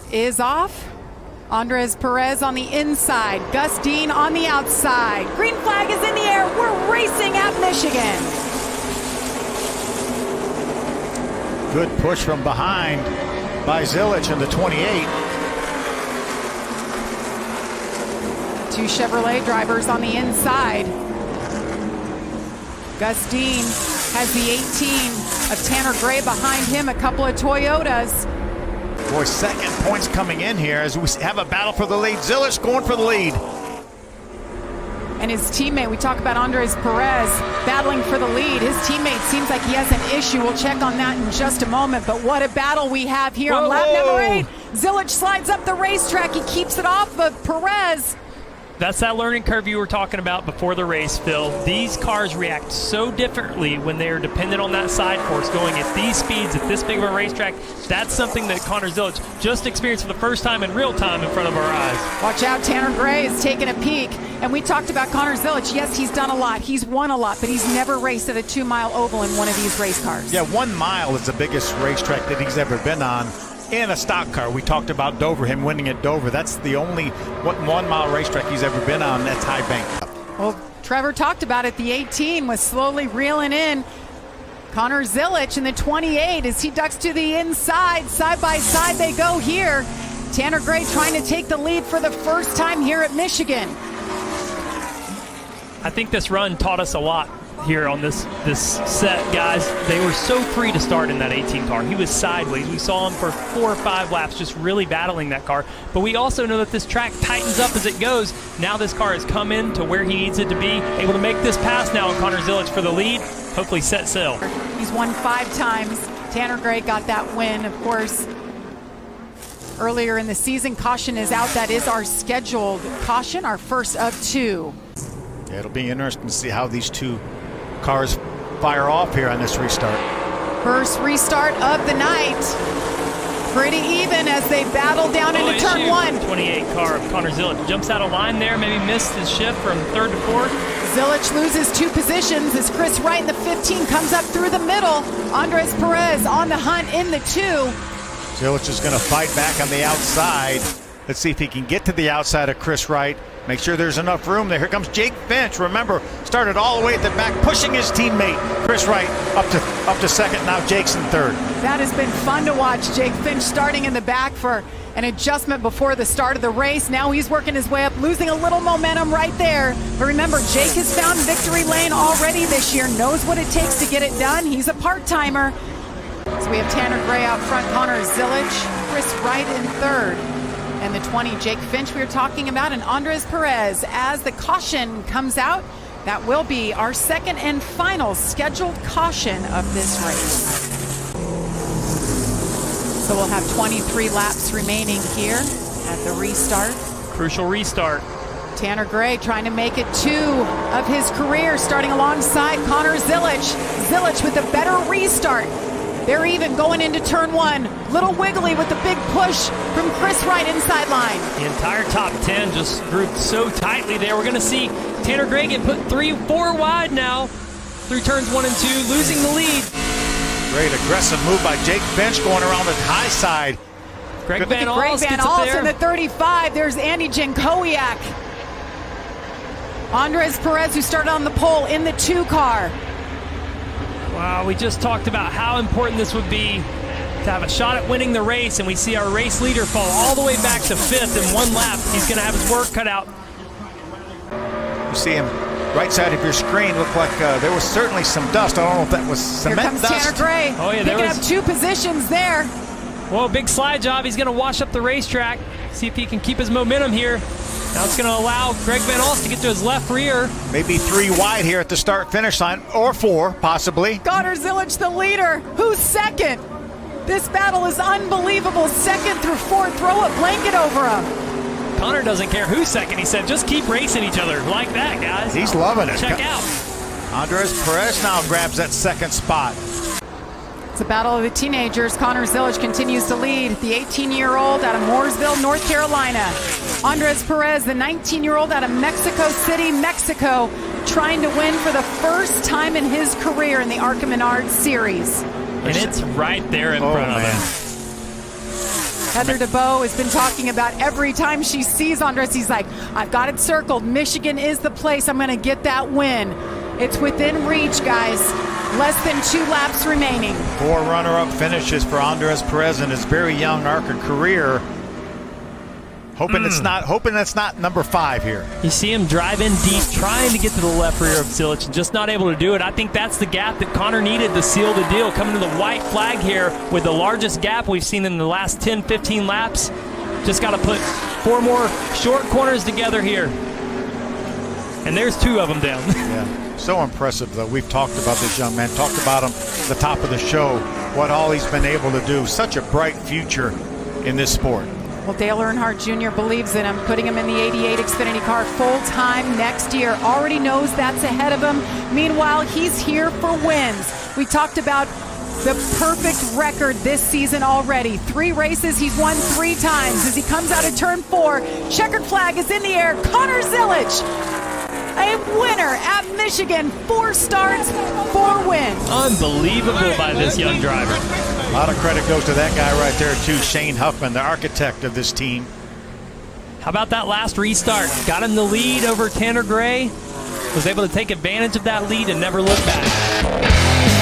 car is off. Andres Perez on the inside, Gus Dean on the outside. Green flag is in the air. We're racing at Michigan. Good push from behind by Zilisch in the 28. Two Chevrolet drivers on the inside. Gus Dean has the 18 of Tanner Gray behind him, a couple of Toyotas. Boy, second points coming in here as we have a battle for the lead. Zilisch going for the lead. And his teammate, we talk about Andres Perez battling for the lead. His teammate seems like he has an issue. We'll check on that in just a moment. But what a battle we have here on lap number 8. Zilisch slides up the racetrack. He keeps it off of Perez. That's that learning curve you were talking about before the race, Phil. These cars react so differently when they are dependent on that side force going at these speeds, at this big of a racetrack. That's something that Connor Zilisch just experienced for the first time in real time in front of our eyes. Watch out, Tanner Gray is taking a peek. And we talked about Connor Zilisch. Yes, he's done a lot. He's won a lot, but he's never raced at a 2-mile oval in one of these race cars. Yeah, 1 mile is the biggest racetrack that he's ever been on. In a stock car. We talked about Dover, him winning at Dover. That's the only 1 mile racetrack he's ever been on. That's high bank. Well, Trevor talked about it. The 18 was slowly reeling in. Connor Zilisch in the 28 as he ducks to the inside. Side by side they go here. Tanner Gray trying to take the lead for the first time here at Michigan. I think this run taught us a lot here on this set, guys. They were so free to start in that 18 car. He was sideways. We saw him for 4 or 5 laps just really battling that car. But we also know that this track tightens up as it goes. Now this car has come in to where he needs it to be, able to make this pass now on Connor Zilisch for the lead. Hopefully set sail. He's won 5 times. Tanner Gray got that win, of course. Earlier in the season, caution is out. That is our scheduled caution, our first of 2. Yeah, it'll be interesting to see how these two cars fire off here on this restart. First restart of the night. Pretty even as they battle down into turn 1. 28 car of Connor Zilisch jumps out of line there, maybe missed his shift from 3rd to 4th. Zilisch loses 2 positions as Kris Wright in the 15 comes up through the middle. Andres Perez on the hunt in the 2. Zilisch is going to fight back on the outside. Let's see if he can get to the outside of Kris Wright. Make sure there's enough room there. Here comes Jake Finch. Remember, started all the way at the back, pushing his teammate, Kris Wright, up to second. Now Jake's in 3rd. That has been fun to watch. Jake Finch starting in the back for an adjustment before the start of the race. Now he's working his way up, losing a little momentum right there. But remember, Jake has found victory lane already this year, knows what it takes to get it done. He's a part-timer. So we have Tanner Gray out front, Connor Zilisch, Kris Wright in 3rd. And the 20, Jake Finch we were talking about, and Andres Perez. As the caution comes out, that will be our second and final scheduled caution of this race. So we'll have 23 laps remaining here at the restart. Crucial restart. Tanner Gray trying to make it 2 of his career, starting alongside Connor Zilisch. Zilisch with a better restart. They're even going into turn 1. Little wiggly with the big push from Kris Wright inside line. The entire top 10 just grouped so tightly there. We're going to see Tanner Gray get put 3-4 wide now through turns 1 and 2, losing the lead. Great aggressive move by Jake Finch going around the high side. Greg Van Alst in the 35. There's Andy Jankowiak. Andres Perez, who started on the pole in the 2 car. Wow, we just talked about how important this would be to have a shot at winning the race, and we see our race leader fall all the way back to 5th in 1 lap. He's going to have his work cut out. You see him right side of your screen. Looked like there was certainly some dust. I don't know if that was cement dust. Here comes Tanner Gray. Oh, yeah, picking up 2 positions there. Well, big slide job. He's going to wash up the racetrack. See if he can keep his momentum here. Now it's going to allow Greg Van Alst to get to his left rear. Maybe 3 wide here at the start-finish line, or 4, possibly. Connor Zilisch, the leader. Who's second? This battle is unbelievable. 2nd through 4th. Throw a blanket over him. Connor doesn't care who's second. He said, just keep racing each other. Like that, guys. He's loving it. Check out. Andres Perez now grabs that 2nd spot. It's a battle of the teenagers. Connor Zilisch continues to lead. The 18-year-old out of Mooresville, North Carolina. Andres Perez, the 19-year-old out of Mexico City, Mexico, trying to win for the first time in his career in the ARCA Menards Series. And it's right there in front of him. Heather DeBow has been talking about every time she sees Andres, he's like, I've got it circled. Michigan is the place. I'm going to get that win. It's within reach, guys. Less than 2 laps remaining. 4 runner-up finishes for Andres Perez in his very young ARCA career. Hoping that's not number 5 here. You see him drive in deep, trying to get to the left rear of Zilisch, and just not able to do it. I think that's the gap that Connor needed to seal the deal. Coming to the white flag here with the largest gap we've seen in the last 10, 15 laps. Just got to put 4 more short corners together here. And there's 2 of them down. Yeah, so impressive, though. We've talked about this young man, talked about him at the top of the show, what all he's been able to do. Such a bright future in this sport. Well, Dale Earnhardt Jr. believes in him, putting him in the 88 Xfinity car full-time next year. Already knows that's ahead of him. Meanwhile, he's here for wins. We talked about the perfect record this season already. 3 races, he's won 3 times. As he comes out of turn 4, checkered flag is in the air. Connor Zilisch, a winner at Michigan. 4 starts, 4 wins. Unbelievable by this young driver. A lot of credit goes to that guy right there, too, Shane Huffman, the architect of this team. How about that last restart? Got him the lead over Tanner Gray. Was able to take advantage of that lead and never look back.